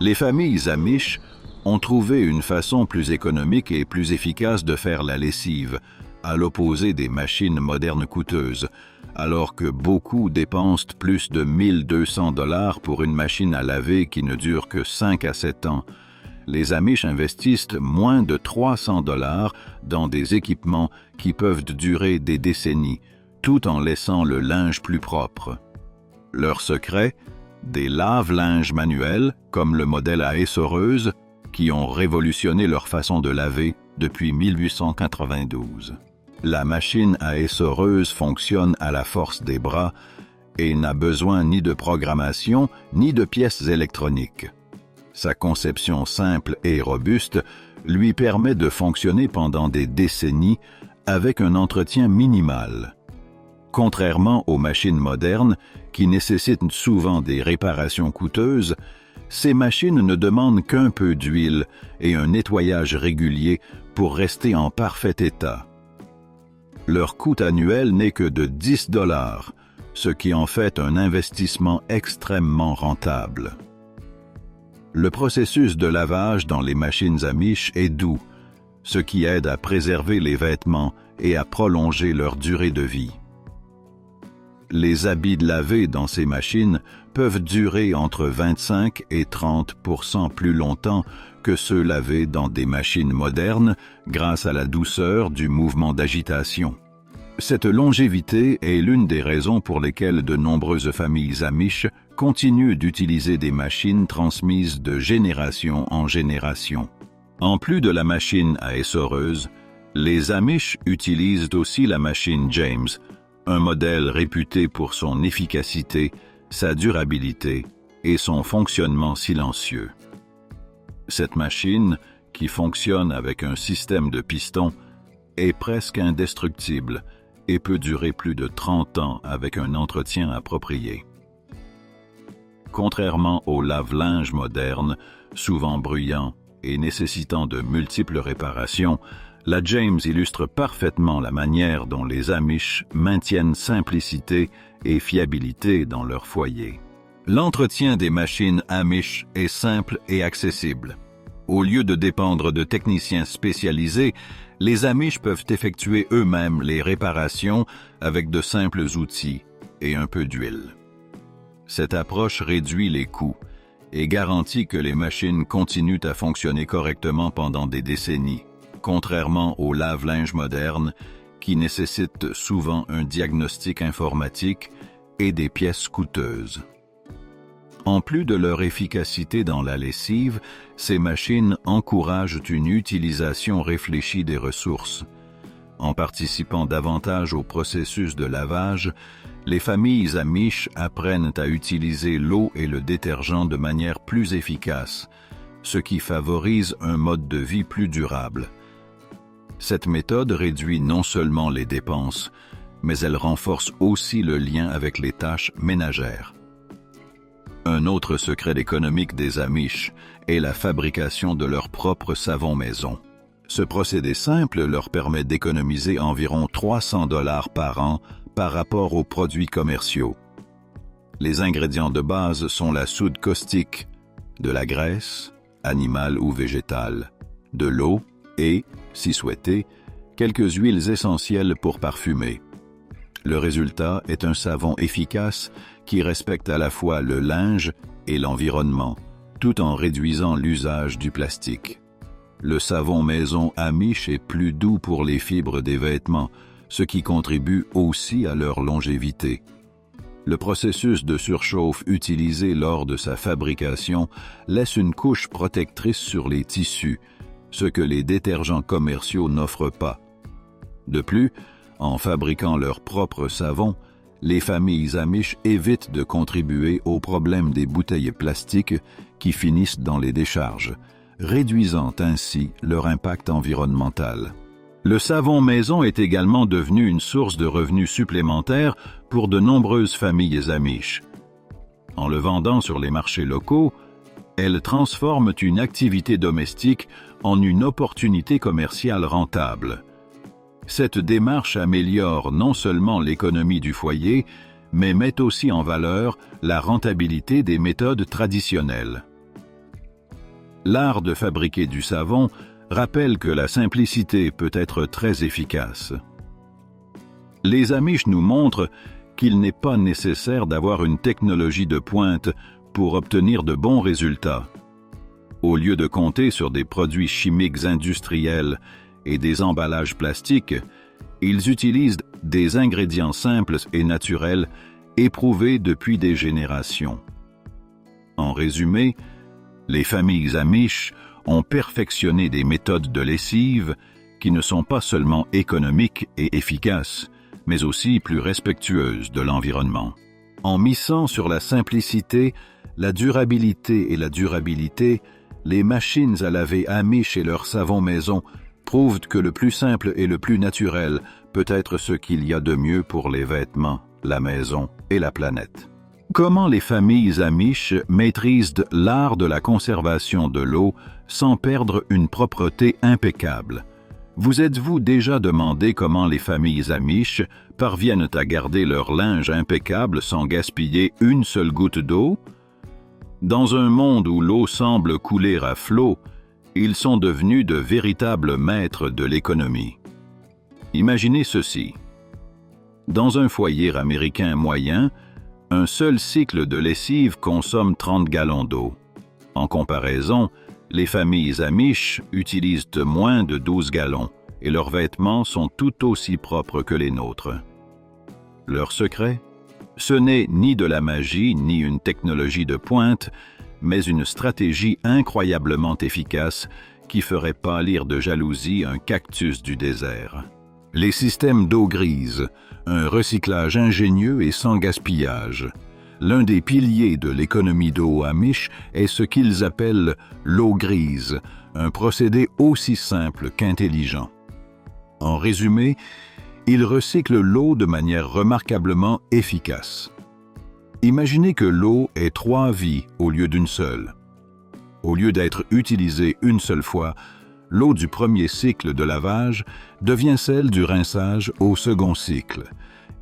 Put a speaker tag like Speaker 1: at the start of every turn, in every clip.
Speaker 1: Les familles amish ont trouvé une façon plus économique et plus efficace de faire la lessive, à l'opposé des machines modernes coûteuses, alors que beaucoup dépensent plus de 1200 $ pour une machine à laver qui ne dure que 5 à 7 ans. Les Amish investissent moins de 300 $ dans des équipements qui peuvent durer des décennies, tout en laissant le linge plus propre. Leur secret? Des lave-linges manuels, comme le modèle à essoreuse, qui ont révolutionné leur façon de laver depuis 1892. La machine à essoreuse fonctionne à la force des bras et n'a besoin ni de programmation ni de pièces électroniques. Sa conception simple et robuste lui permet de fonctionner pendant des décennies avec un entretien minimal. Contrairement aux machines modernes, qui nécessitent souvent des réparations coûteuses, ces machines ne demandent qu'un peu d'huile et un nettoyage régulier pour rester en parfait état. Leur coût annuel n'est que de 10 $, ce qui en fait un investissement extrêmement rentable. Le processus de lavage dans les machines Amish est doux, ce qui aide à préserver les vêtements et à prolonger leur durée de vie. Les habits lavés dans ces machines peuvent durer entre 25 et 30% plus longtemps que ceux lavés dans des machines modernes grâce à la douceur du mouvement d'agitation. Cette longévité est l'une des raisons pour lesquelles de nombreuses familles Amish continuent d'utiliser des machines transmises de génération en génération. En plus de la machine à essoreuse, les Amish utilisent aussi la machine James, un modèle réputé pour son efficacité, sa durabilité et son fonctionnement silencieux. Cette machine, qui fonctionne avec un système de pistons, est presque indestructible et peut durer plus de 30 ans avec un entretien approprié. Contrairement aux lave-linges modernes, souvent bruyants et nécessitant de multiples réparations, la James illustre parfaitement la manière dont les Amish maintiennent simplicité et fiabilité dans leur foyer. L'entretien des machines Amish est simple et accessible. Au lieu de dépendre de techniciens spécialisés, les Amish peuvent effectuer eux-mêmes les réparations avec de simples outils et un peu d'huile. Cette approche réduit les coûts et garantit que les machines continuent à fonctionner correctement pendant des décennies, contrairement aux lave-linges modernes qui nécessitent souvent un diagnostic informatique et des pièces coûteuses. En plus de leur efficacité dans la lessive, ces machines encouragent une utilisation réfléchie des ressources. En participant davantage au processus de lavage, les familles Amish apprennent à utiliser l'eau et le détergent de manière plus efficace, ce qui favorise un mode de vie plus durable. Cette méthode réduit non seulement les dépenses, mais elle renforce aussi le lien avec les tâches ménagères. Un autre secret économique des Amish est la fabrication de leur propre savon maison. Ce procédé simple leur permet d'économiser environ 300 $ par an par rapport aux produits commerciaux. Les ingrédients de base sont la soude caustique, de la graisse, animale ou végétale, de l'eau et, si souhaité, quelques huiles essentielles pour parfumer. Le résultat est un savon efficace qui respecte à la fois le linge et l'environnement, tout en réduisant l'usage du plastique. Le savon maison Amish est plus doux pour les fibres des vêtements, ce qui contribue aussi à leur longévité. Le processus de surchauffe utilisé lors de sa fabrication laisse une couche protectrice sur les tissus, ce que les détergents commerciaux n'offrent pas. De plus, en fabriquant leur propre savon, les familles Amish évitent de contribuer au problème des bouteilles plastiques qui finissent dans les décharges, réduisant ainsi leur impact environnemental. Le savon maison est également devenu une source de revenus supplémentaires pour de nombreuses familles Amish. En le vendant sur les marchés locaux, elles transforment une activité domestique en une opportunité commerciale rentable. Cette démarche améliore non seulement l'économie du foyer, mais met aussi en valeur la rentabilité des méthodes traditionnelles. L'art de fabriquer du savon rappelle que la simplicité peut être très efficace. Les Amish nous montrent qu'il n'est pas nécessaire d'avoir une technologie de pointe pour obtenir de bons résultats. Au lieu de compter sur des produits chimiques industriels et des emballages plastiques, ils utilisent des ingrédients simples et naturels éprouvés depuis des générations. En résumé, les familles Amish ont perfectionné des méthodes de lessive qui ne sont pas seulement économiques et efficaces, mais aussi plus respectueuses de l'environnement. En misant sur la simplicité, la durabilité et la durabilité, les machines à laver Amish et leur savon maison prouvent que le plus simple et le plus naturel peut être ce qu'il y a de mieux pour les vêtements, la maison et la planète. Comment les familles Amish maîtrisent l'art de la conservation de l'eau sans perdre une propreté impeccable? Vous êtes-vous déjà demandé comment les familles Amish parviennent à garder leur linge impeccable sans gaspiller une seule goutte d'eau? Dans un monde où l'eau semble couler à flot, ils sont devenus de véritables maîtres de l'économie. Imaginez ceci. Dans un foyer américain moyen, un seul cycle de lessive consomme 30 gallons d'eau. En comparaison, les familles Amish utilisent moins de 12 gallons et leurs vêtements sont tout aussi propres que les nôtres. Leur secret? Ce n'est ni de la magie ni une technologie de pointe, mais une stratégie incroyablement efficace qui ferait pâlir de jalousie un cactus du désert. Les systèmes d'eau grise, un recyclage ingénieux et sans gaspillage. L'un des piliers de l'économie d'eau Amish est ce qu'ils appellent l'eau grise, un procédé aussi simple qu'intelligent. En résumé, ils recyclent l'eau de manière remarquablement efficace. Imaginez que l'eau ait 3 vies au lieu d'une seule. Au lieu d'être utilisée une seule fois, l'eau du premier cycle de lavage devient celle du rinçage au second cycle.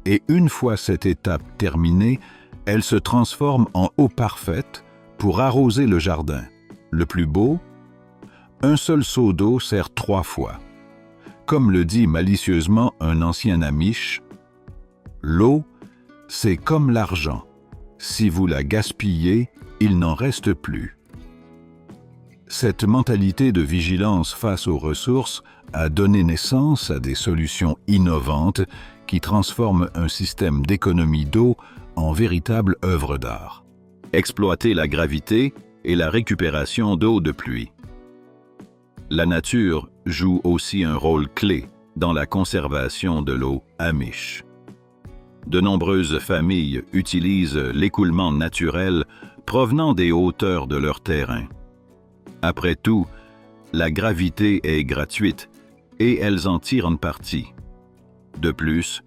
Speaker 1: Et une fois cette étape terminée, elle se transforme en eau parfaite pour arroser le jardin. Le plus beau? Un seul seau d'eau sert 3 fois. Comme le dit malicieusement un ancien Amish, l'eau, c'est comme l'argent. Si vous la gaspillez, il n'en reste plus. Cette mentalité de vigilance face aux ressources a donné naissance à des solutions innovantes qui transforment un système d'économie d'eau en véritable œuvre d'art. Exploiter la gravité et la récupération d'eau de pluie. La nature joue aussi un rôle clé dans la conservation de l'eau Amish. De nombreuses familles utilisent l'écoulement naturel provenant des hauteurs de leur terrain. Après tout, la gravité est gratuite et elles en tirent une partie. De plus,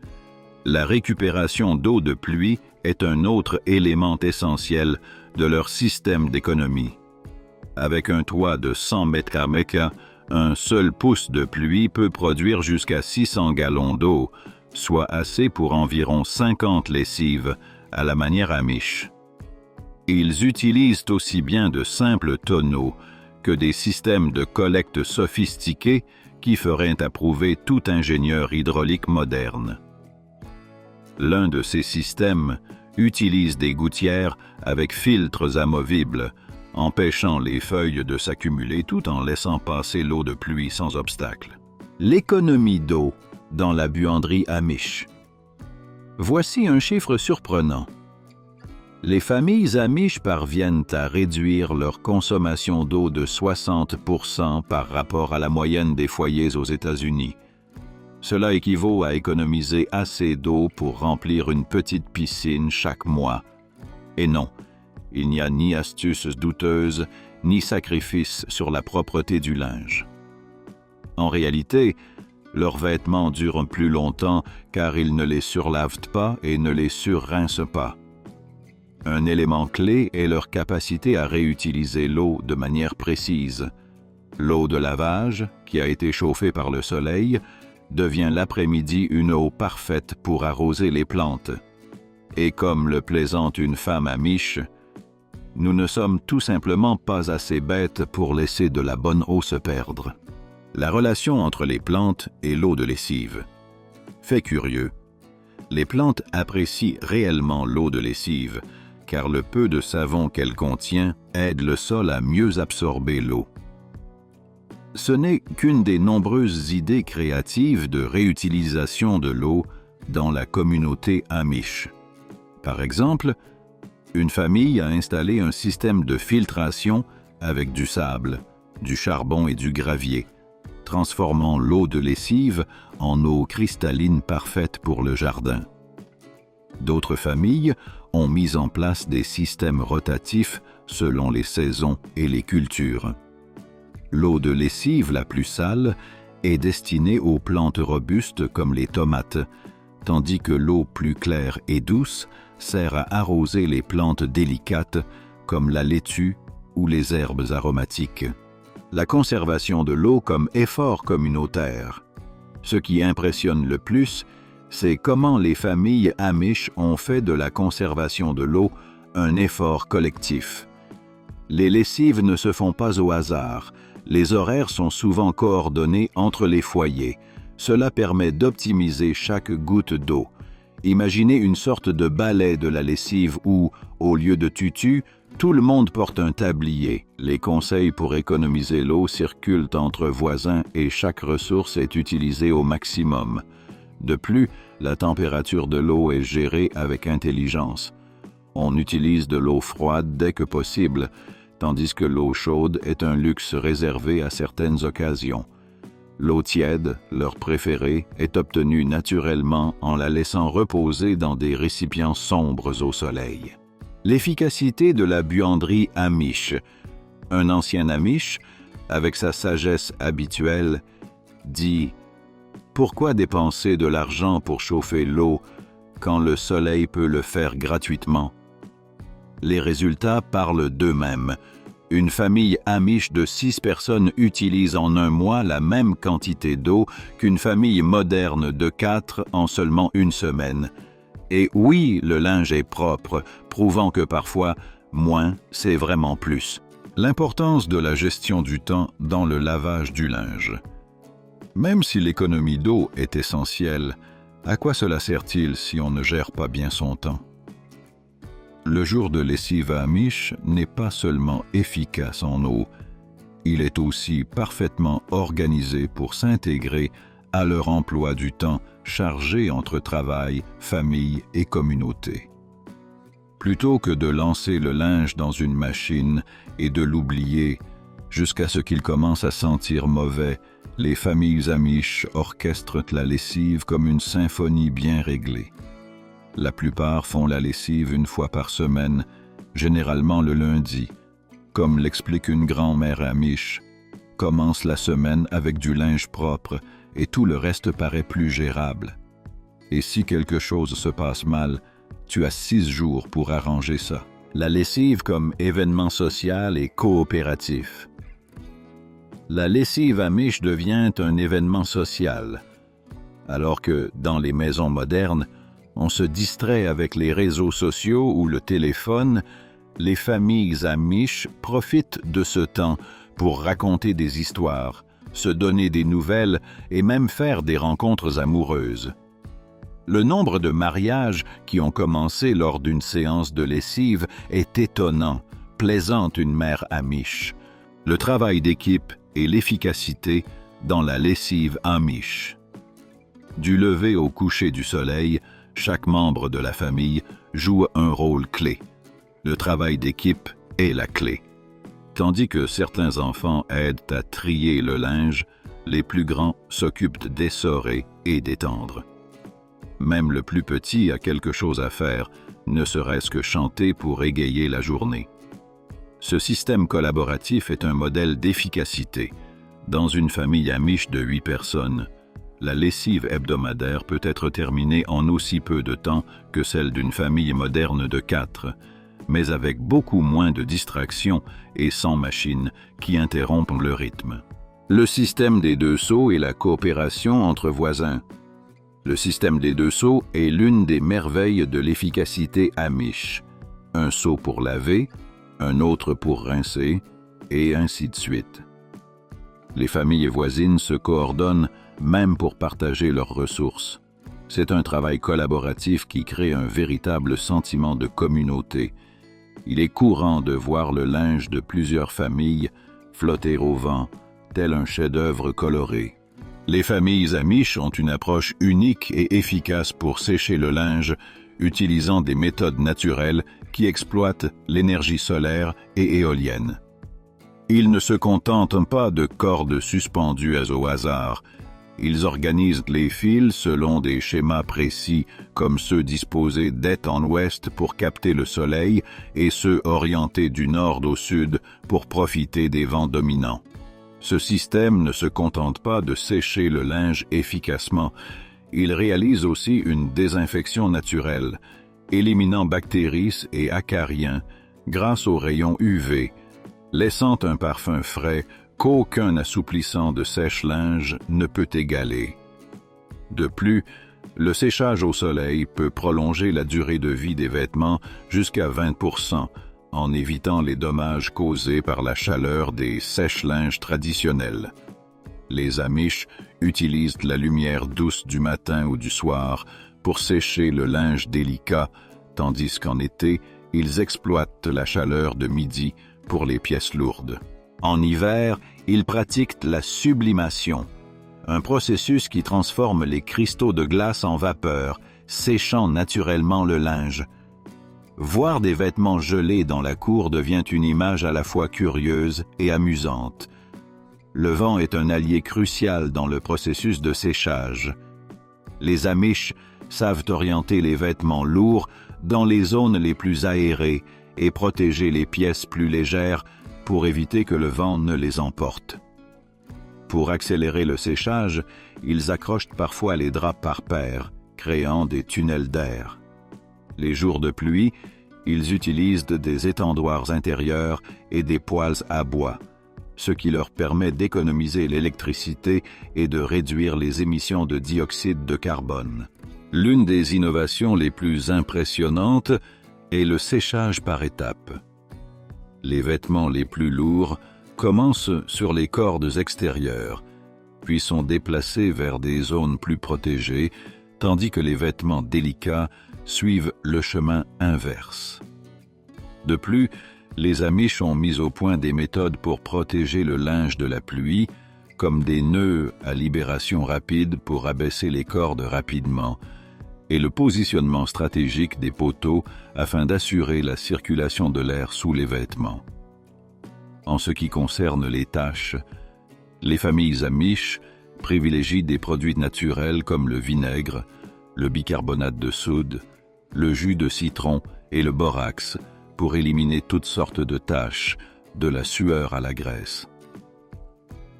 Speaker 1: la récupération d'eau de pluie est un autre élément essentiel de leur système d'économie. Avec un toit de 100 mètres carrés, un seul pouce de pluie peut produire jusqu'à 600 gallons d'eau, soit assez pour environ 50 lessives à la manière Amish. Ils utilisent aussi bien de simples tonneaux que des systèmes de collecte sophistiqués qui feraient approuver tout ingénieur hydraulique moderne. L'un de ces systèmes utilise des gouttières avec filtres amovibles, empêchant les feuilles de s'accumuler tout en laissant passer l'eau de pluie sans obstacle. L'économie d'eau dans la buanderie Amish. Voici un chiffre surprenant. Les familles Amish parviennent à réduire leur consommation d'eau de 60% par rapport à la moyenne des foyers aux États-Unis. Cela équivaut à économiser assez d'eau pour remplir une petite piscine chaque mois. Et non, il n'y a ni astuce douteuse, ni sacrifice sur la propreté du linge. En réalité, leurs vêtements durent plus longtemps car ils ne les surlavent pas et ne les surrincent pas. Un élément clé est leur capacité à réutiliser l'eau de manière précise. L'eau de lavage, qui a été chauffée par le soleil, devient l'après-midi une eau parfaite pour arroser les plantes. Et comme le plaisante une femme Amish, nous ne sommes tout simplement pas assez bêtes pour laisser de la bonne eau se perdre. La relation entre les plantes et l'eau de lessive. Fait curieux, les plantes apprécient réellement l'eau de lessive, car le peu de savon qu'elle contient aide le sol à mieux absorber l'eau. Ce n'est qu'une des nombreuses idées créatives de réutilisation de l'eau dans la communauté Amish. Par exemple, une famille a installé un système de filtration avec du sable, du charbon et du gravier, transformant l'eau de lessive en eau cristalline parfaite pour le jardin. D'autres familles ont mis en place des systèmes rotatifs selon les saisons et les cultures. L'eau de lessive la plus sale est destinée aux plantes robustes comme les tomates, tandis que l'eau plus claire et douce sert à arroser les plantes délicates comme la laitue ou les herbes aromatiques. La conservation de l'eau comme effort communautaire. Ce qui impressionne le plus, c'est comment les familles Amish ont fait de la conservation de l'eau un effort collectif. Les lessives ne se font pas au hasard. Les horaires sont souvent coordonnés entre les foyers. Cela permet d'optimiser chaque goutte d'eau. Imaginez une sorte de balai de la lessive où, au lieu de tutu, tout le monde porte un tablier. Les conseils pour économiser l'eau circulent entre voisins et chaque ressource est utilisée au maximum. De plus, la température de l'eau est gérée avec intelligence. On utilise de l'eau froide dès que possible, tandis que l'eau chaude est un luxe réservé à certaines occasions. L'eau tiède, leur préférée, est obtenue naturellement en la laissant reposer dans des récipients sombres au soleil. L'efficacité de la buanderie Amish. Un ancien Amish, avec sa sagesse habituelle, dit « Pourquoi dépenser de l'argent pour chauffer l'eau quand le soleil peut le faire gratuitement ?» Les résultats parlent d'eux-mêmes. Une famille Amish de 6 personnes utilise en un mois la même quantité d'eau qu'une famille moderne de 4 en seulement une semaine. Et oui, le linge est propre, prouvant que parfois, moins, c'est vraiment plus. L'importance de la gestion du temps dans le lavage du linge. Même si l'économie d'eau est essentielle, à quoi cela sert-il si on ne gère pas bien son temps? Le jour de lessive Amish n'est pas seulement efficace en eau, il est aussi parfaitement organisé pour s'intégrer à leur emploi du temps chargé entre travail, famille et communauté. Plutôt que de lancer le linge dans une machine et de l'oublier jusqu'à ce qu'il commence à sentir mauvais, les familles Amish orchestrent la lessive comme une symphonie bien réglée. La plupart font la lessive une fois par semaine, généralement le lundi. Comme l'explique une grand-mère Amish, commence la semaine avec du linge propre et tout le reste paraît plus gérable. Et si quelque chose se passe mal, tu as 6 jours pour arranger ça. La lessive comme événement social et coopératif. La lessive Amish devient un événement social, alors que dans les maisons modernes, on se distrait avec les réseaux sociaux ou le téléphone. Les familles Amish profitent de ce temps pour raconter des histoires, se donner des nouvelles et même faire des rencontres amoureuses. Le nombre de mariages qui ont commencé lors d'une séance de lessive est étonnant, plaisante une mère Amish. Le travail d'équipe et l'efficacité dans la lessive Amish. Du lever au coucher du soleil, chaque membre de la famille joue un rôle clé. Le travail d'équipe est la clé. Tandis que certains enfants aident à trier le linge, les plus grands s'occupent d'essorer et d'étendre. Même le plus petit a quelque chose à faire, ne serait-ce que chanter pour égayer la journée. Ce système collaboratif est un modèle d'efficacité. Dans une famille Amish de 8 personnes, la lessive hebdomadaire peut être terminée en aussi peu de temps que celle d'une famille moderne de 4, mais avec beaucoup moins de distractions et sans machines qui interrompent le rythme. Le système des 2 seaux et la coopération entre voisins. Le système des 2 seaux est l'une des merveilles de l'efficacité Amish. Un seau pour laver, un autre pour rincer, et ainsi de suite. Les familles voisines se coordonnent même pour partager leurs ressources. C'est un travail collaboratif qui crée un véritable sentiment de communauté. Il est courant de voir le linge de plusieurs familles flotter au vent, tel un chef-d'œuvre coloré. Les familles amish ont une approche unique et efficace pour sécher le linge, utilisant des méthodes naturelles qui exploitent l'énergie solaire et éolienne. Ils ne se contentent pas de cordes suspendues au hasard. Ils organisent les fils selon des schémas précis, comme ceux disposés d'est en ouest pour capter le soleil et ceux orientés du nord au sud pour profiter des vents dominants. Ce système ne se contente pas de sécher le linge efficacement, il réalise aussi une désinfection naturelle, éliminant bactéries et acariens grâce aux rayons UV, laissant un parfum frais qu'aucun assouplissant de sèche-linge ne peut égaler. De plus, le séchage au soleil peut prolonger la durée de vie des vêtements jusqu'à 20%, en évitant les dommages causés par la chaleur des sèche-linges traditionnels. Les Amish utilisent la lumière douce du matin ou du soir pour sécher le linge délicat, tandis qu'en été, ils exploitent la chaleur de midi pour les pièces lourdes. En hiver, ils pratiquent la sublimation, un processus qui transforme les cristaux de glace en vapeur, séchant naturellement le linge. Voir des vêtements gelés dans la cour devient une image à la fois curieuse et amusante. Le vent est un allié crucial dans le processus de séchage. Les Amish savent orienter les vêtements lourds dans les zones les plus aérées et protéger les pièces plus légères pour éviter que le vent ne les emporte. Pour accélérer le séchage, ils accrochent parfois les draps par paires, créant des tunnels d'air. Les jours de pluie, ils utilisent des étendoirs intérieurs et des poêles à bois, ce qui leur permet d'économiser l'électricité et de réduire les émissions de dioxyde de carbone. L'une des innovations les plus impressionnantes est le séchage par étapes. Les vêtements les plus lourds commencent sur les cordes extérieures, puis sont déplacés vers des zones plus protégées, tandis que les vêtements délicats suivent le chemin inverse. De plus, les Amish ont mis au point des méthodes pour protéger le linge de la pluie, comme des nœuds à libération rapide pour abaisser les cordes rapidement, et le positionnement stratégique des poteaux afin d'assurer la circulation de l'air sous les vêtements. En ce qui concerne les taches, les familles Amish privilégient des produits naturels comme le vinaigre, le bicarbonate de soude, le jus de citron et le borax pour éliminer toutes sortes de taches, de la sueur à la graisse.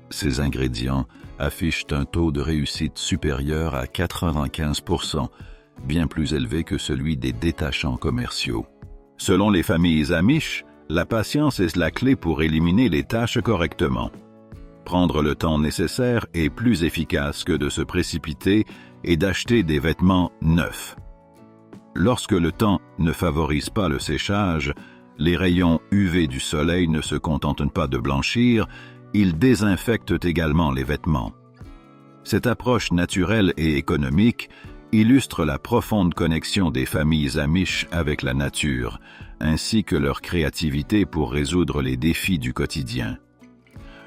Speaker 1: Ces ingrédients affichent un taux de réussite supérieur à 95%, bien plus élevé que celui des détachants commerciaux. Selon les familles Amish, la patience est la clé pour éliminer les taches correctement. Prendre le temps nécessaire est plus efficace que de se précipiter et d'acheter des vêtements neufs. Lorsque le temps ne favorise pas le séchage, les rayons UV du soleil ne se contentent pas de blanchir, ils désinfectent également les vêtements. Cette approche naturelle et économique illustre la profonde connexion des familles Amish avec la nature, ainsi que leur créativité pour résoudre les défis du quotidien.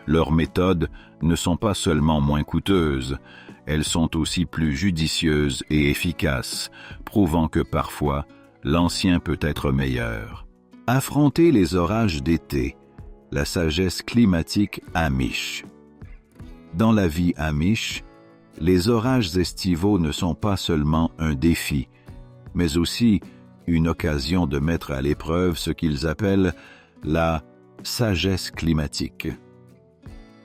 Speaker 1: Leurs méthodes ne sont pas seulement moins coûteuses, elles sont aussi plus judicieuses et efficaces, prouvant que parfois, l'ancien peut être meilleur. Affronter les orages d'été, la sagesse climatique Amish. Dans la vie Amish, les orages estivaux ne sont pas seulement un défi, mais aussi une occasion de mettre à l'épreuve ce qu'ils appellent la sagesse climatique.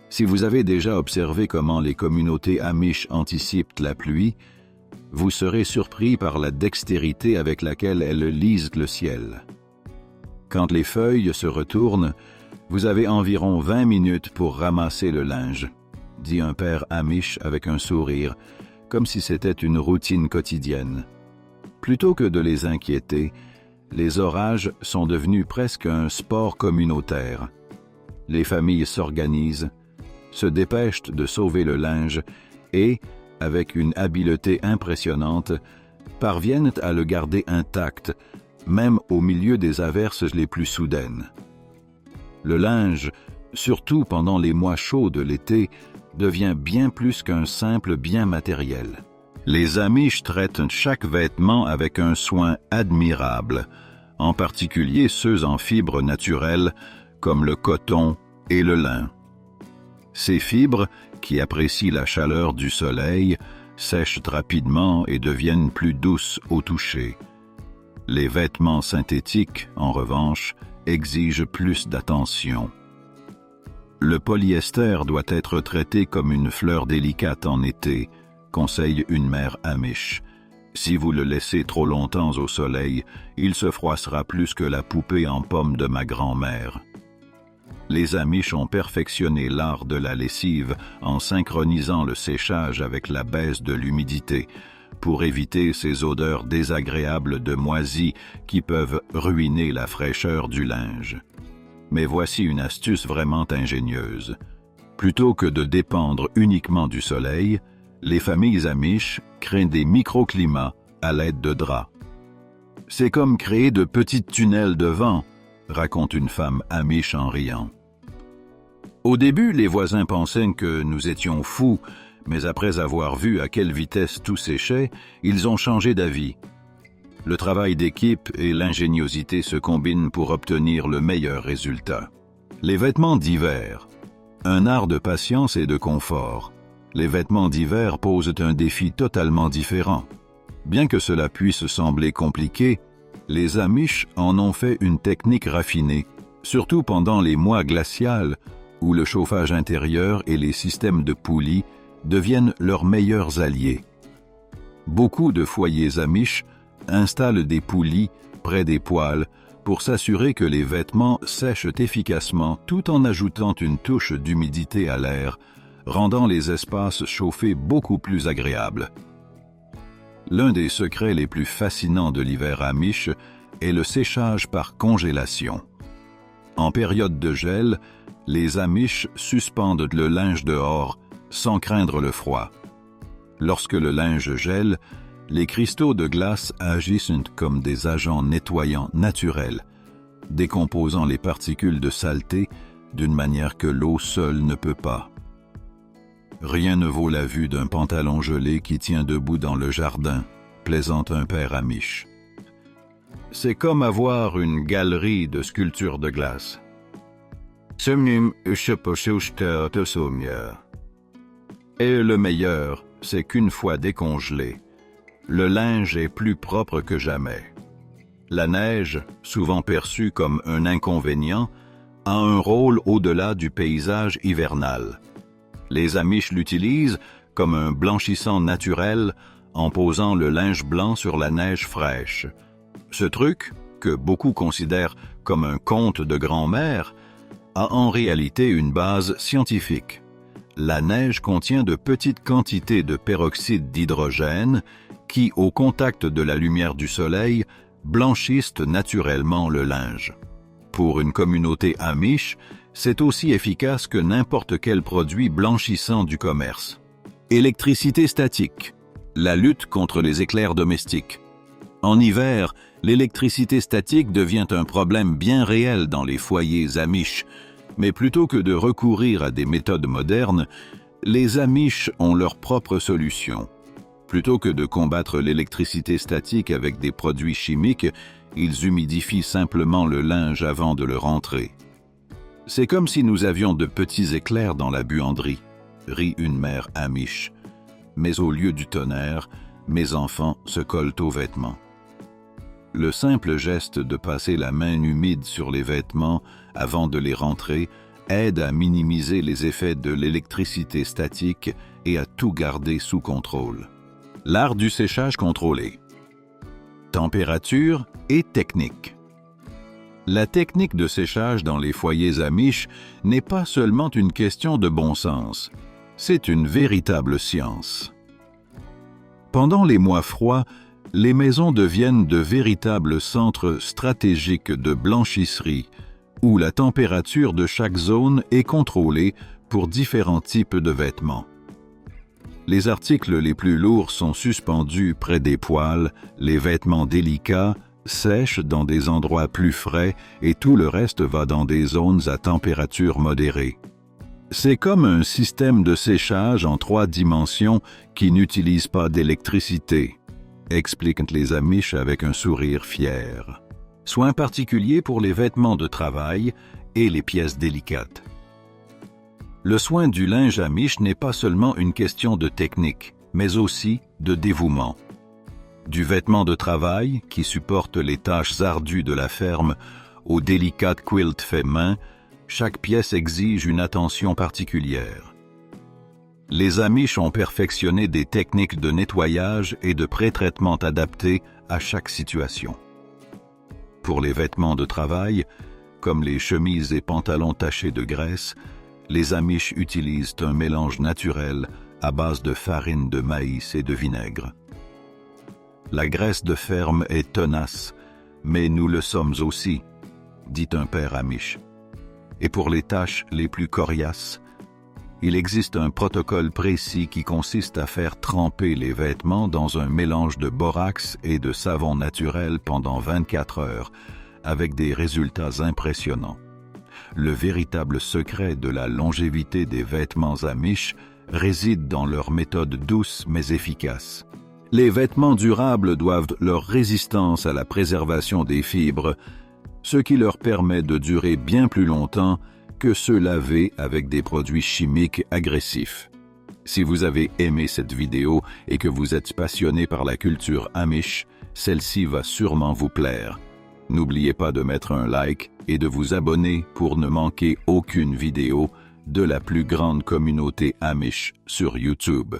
Speaker 1: Si vous avez déjà observé comment les communautés Amish anticipent la pluie, vous serez surpris par la dextérité avec laquelle elles lisent le ciel. Quand les feuilles se retournent, vous avez environ 20 minutes pour ramasser le linge, dit un père Amish avec un sourire, comme si c'était une routine quotidienne. Plutôt que de les inquiéter, Les orages sont devenus presque un sport communautaire. Les familles s'organisent, se dépêchent de sauver le linge et, avec une habileté impressionnante, parviennent à le garder intact, même au milieu des averses les plus soudaines. Le linge, surtout pendant les mois chauds de l'été, devient bien plus qu'un simple bien matériel. Les Amish traitent chaque vêtement avec un soin admirable, en particulier ceux en fibres naturelles comme le coton et le lin. Ces fibres, qui apprécient la chaleur du soleil, sèchent rapidement et deviennent plus douces au toucher. Les vêtements synthétiques, en revanche, exigent plus d'attention. Le polyester doit être traité comme une fleur délicate en été, conseille une mère Amish. Si vous le laissez trop longtemps au soleil, il se froissera plus que la poupée en pomme de ma grand-mère. Les Amish ont perfectionné l'art de la lessive en synchronisant le séchage avec la baisse de l'humidité, pour éviter ces odeurs désagréables de moisie qui peuvent ruiner la fraîcheur du linge. Mais voici une astuce vraiment ingénieuse. Plutôt que de dépendre uniquement du soleil, les familles Amish créent des microclimats à l'aide de draps. C'est comme créer de petits tunnels de vent, raconte une femme Amish en riant. Au début, les voisins pensaient que nous étions fous, mais après avoir vu à quelle vitesse tout séchait, ils ont changé d'avis. Le travail d'équipe et l'ingéniosité se combinent pour obtenir le meilleur résultat. Les vêtements d'hiver. Un art de patience et de confort. Les vêtements d'hiver posent un défi totalement différent. Bien que cela puisse sembler compliqué, les Amish en ont fait une technique raffinée, surtout pendant les mois glacials où le chauffage intérieur et les systèmes de poulies deviennent leurs meilleurs alliés. Beaucoup de foyers Amish installent des poulies près des poêles pour s'assurer que les vêtements sèchent efficacement tout en ajoutant une touche d'humidité à l'air, rendant les espaces chauffés beaucoup plus agréables. L'un des secrets les plus fascinants de l'hiver Amish est le séchage par congélation. En période de gel, les Amish suspendent le linge dehors sans craindre le froid. Lorsque le linge gèle, les cristaux de glace agissent comme des agents nettoyants naturels, décomposant les particules de saleté d'une manière que l'eau seule ne peut pas. Rien ne vaut la vue d'un pantalon gelé qui tient debout dans le jardin, plaisante un père Amish. C'est comme avoir une galerie de sculptures de glace. Et le meilleur, c'est qu'une fois décongelé, le linge est plus propre que jamais. La neige, souvent perçue comme un inconvénient, a un rôle au-delà du paysage hivernal. Les Amish l'utilisent comme un blanchissant naturel en posant le linge blanc sur la neige fraîche. Ce truc, que beaucoup considèrent comme un conte de grand-mère, a en réalité une base scientifique. La neige contient de petites quantités de peroxyde d'hydrogène qui, au contact de la lumière du soleil, blanchissent naturellement le linge. Pour une communauté Amish, c'est aussi efficace que n'importe quel produit blanchissant du commerce. Électricité statique. La lutte contre les éclairs domestiques. En hiver, l'électricité statique devient un problème bien réel dans les foyers Amish, mais plutôt que de recourir à des méthodes modernes, les Amish ont leur propre solution. Plutôt que de combattre l'électricité statique avec des produits chimiques, ils humidifient simplement le linge avant de le rentrer. C'est comme si nous avions de petits éclairs dans la buanderie, rit une mère Amish. Mais au lieu du tonnerre, mes enfants se collent aux vêtements. Le simple geste de passer la main humide sur les vêtements avant de les rentrer aide à minimiser les effets de l'électricité statique et à tout garder sous contrôle. L'art du séchage contrôlé. Température et technique. La technique de séchage dans les foyers Amish n'est pas seulement une question de bon sens, c'est une véritable science. Pendant les mois froids, les maisons deviennent de véritables centres stratégiques de blanchisserie, où la température de chaque zone est contrôlée pour différents types de vêtements. Les articles les plus lourds sont suspendus près des poêles, les vêtements délicats sèchent dans des endroits plus frais et tout le reste va dans des zones à température modérée. C'est comme un système de séchage en 3 dimensions qui n'utilise pas d'électricité, expliquent les Amish avec un sourire fier. Soin particulier pour les vêtements de travail et les pièces délicates. Le soin du linge Amish n'est pas seulement une question de technique, mais aussi de dévouement. Du vêtement de travail, qui supporte les tâches ardues de la ferme, au délicat quilt fait main, chaque pièce exige une attention particulière. Les Amish ont perfectionné des techniques de nettoyage et de pré-traitement adaptées à chaque situation. Pour les vêtements de travail, comme les chemises et pantalons tachés de graisse, les Amish utilisent un mélange naturel à base de farine de maïs et de vinaigre. La graisse de ferme est tenace, mais nous le sommes aussi, dit un père Amish. Et pour les tâches les plus coriaces, il existe un protocole précis qui consiste à faire tremper les vêtements dans un mélange de borax et de savon naturel pendant 24 heures, avec des résultats impressionnants. Le véritable secret de la longévité des vêtements Amish réside dans leur méthode douce mais efficace. Les vêtements durables doivent leur résistance à la préservation des fibres, ce qui leur permet de durer bien plus longtemps que ceux lavés avec des produits chimiques agressifs. Si vous avez aimé cette vidéo et que vous êtes passionné par la culture Amish, celle-ci va sûrement vous plaire. N'oubliez pas de mettre un like et de vous abonner pour ne manquer aucune vidéo de la plus grande communauté Amish sur YouTube.